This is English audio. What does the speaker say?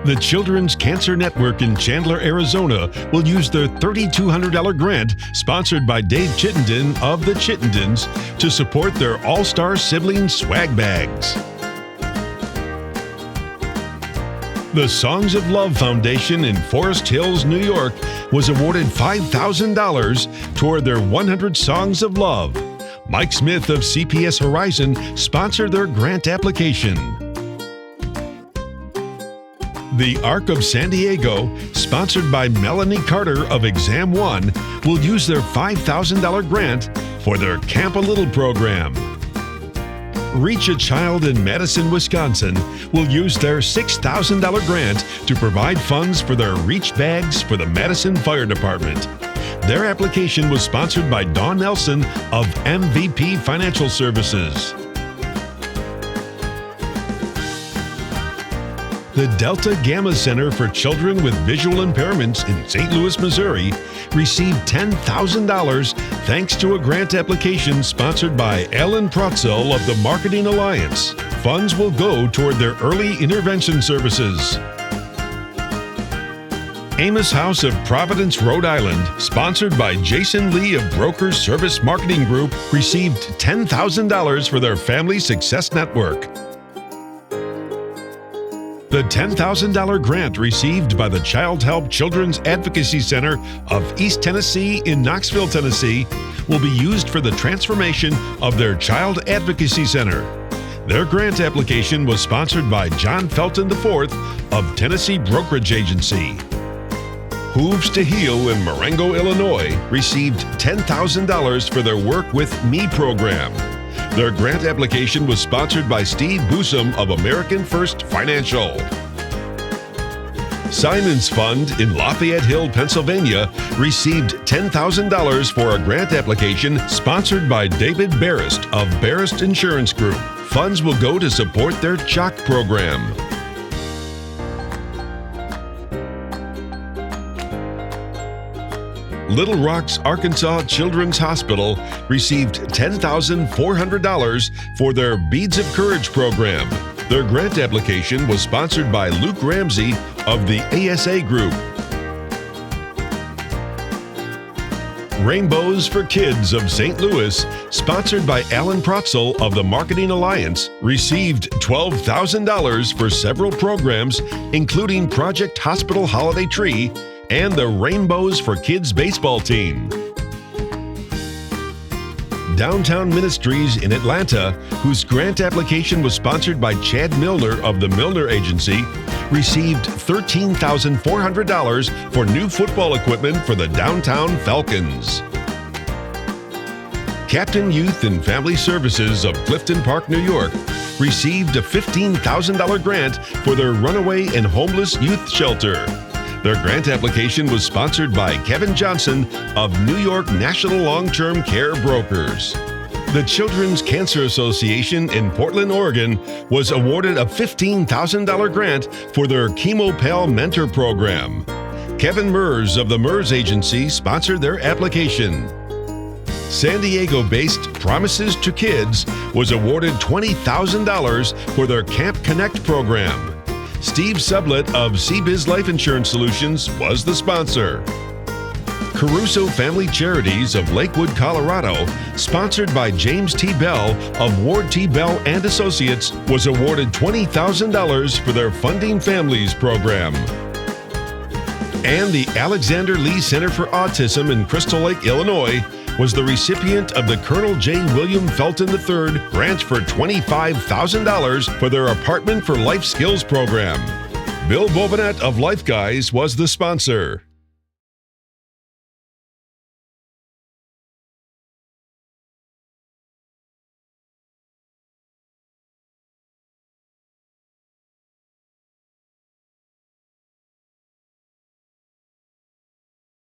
The Children's Cancer Network in Chandler, Arizona will use their $3,200 grant sponsored by Dave Chittenden of the Chittendens to support their All-Star Sibling Swag Bags. The Songs of Love Foundation in Forest Hills, New York was awarded $5,000 toward their 100 Songs of Love. Mike Smith of CPS Horizon sponsored their grant application. The Arc of San Diego, sponsored by Melanie Carter of Exam One, will use their $5,000 grant for their Camp a Little program. Reach a Child in Madison, Wisconsin will use their $6,000 grant to provide funds for their Reach bags for the Madison Fire Department. Their application was sponsored by Dawn Nelson of MVP Financial Services. The Delta Gamma Center for Children with Visual Impairments in St. Louis, Missouri received $10,000 thanks to a grant application sponsored by Alan Protzel of the Marketing Alliance. Funds will go toward their early intervention services. Amos House of Providence, Rhode Island, sponsored by Jason Lee of Brokers Service Marketing Group, received $10,000 for their Family Success Network. The $10,000 grant received by the Child Help Children's Advocacy Center of East Tennessee in Knoxville, Tennessee, will be used for the transformation of their Child Advocacy Center. Their grant application was sponsored by John Felton IV of Tennessee Brokerage Agency. Hooves to Heal in Marengo, Illinois, received $10,000 for their Work With Me program. Their grant application was sponsored by Steve Boosum of American First Financial. Simon's Fund in Lafayette Hill, Pennsylvania, received $10,000 for a grant application sponsored by David Barrist of Barrist Insurance Group. Funds will go to support their CHOC program. Little Rock's Arkansas Children's Hospital received $10,400 for their Beads of Courage program. Their grant application was sponsored by Luke Ramsey of the ASA Group. Rainbows for Kids of St. Louis, sponsored by Alan Protzel of the Marketing Alliance, received $12,000 for several programs, including Project Hospital Holiday Tree and the Rainbows for Kids baseball team. Downtown Ministries in Atlanta, whose grant application was sponsored by Chad Milner of the Milner Agency, received $13,400 for new football equipment for the Downtown Falcons. Captain Youth and Family Services of Clifton Park, New York, received a $15,000 grant for their runaway and homeless youth shelter. Their grant application was sponsored by Kevin Johnson of New York National Long-Term Care Brokers. The Children's Cancer Association in Portland, Oregon, was awarded a $15,000 grant for their ChemoPal Mentor program. Kevin Mers of the Mers Agency sponsored their application. San Diego-based Promises to Kids was awarded $20,000 for their Camp Connect program. Steve Sublett of CBiz Life Insurance Solutions was the sponsor. Caruso Family Charities of Lakewood, Colorado, sponsored by James T. Bell of Ward T. Bell and Associates, was awarded $20,000 for their Funding Families program. And the Alexander Lee Center for Autism in Crystal Lake, Illinois, was the recipient of the Colonel J. William Felton III grant for $25,000 for their Apartment for Life Skills program. Bill Bovanet of Life Guys was the sponsor.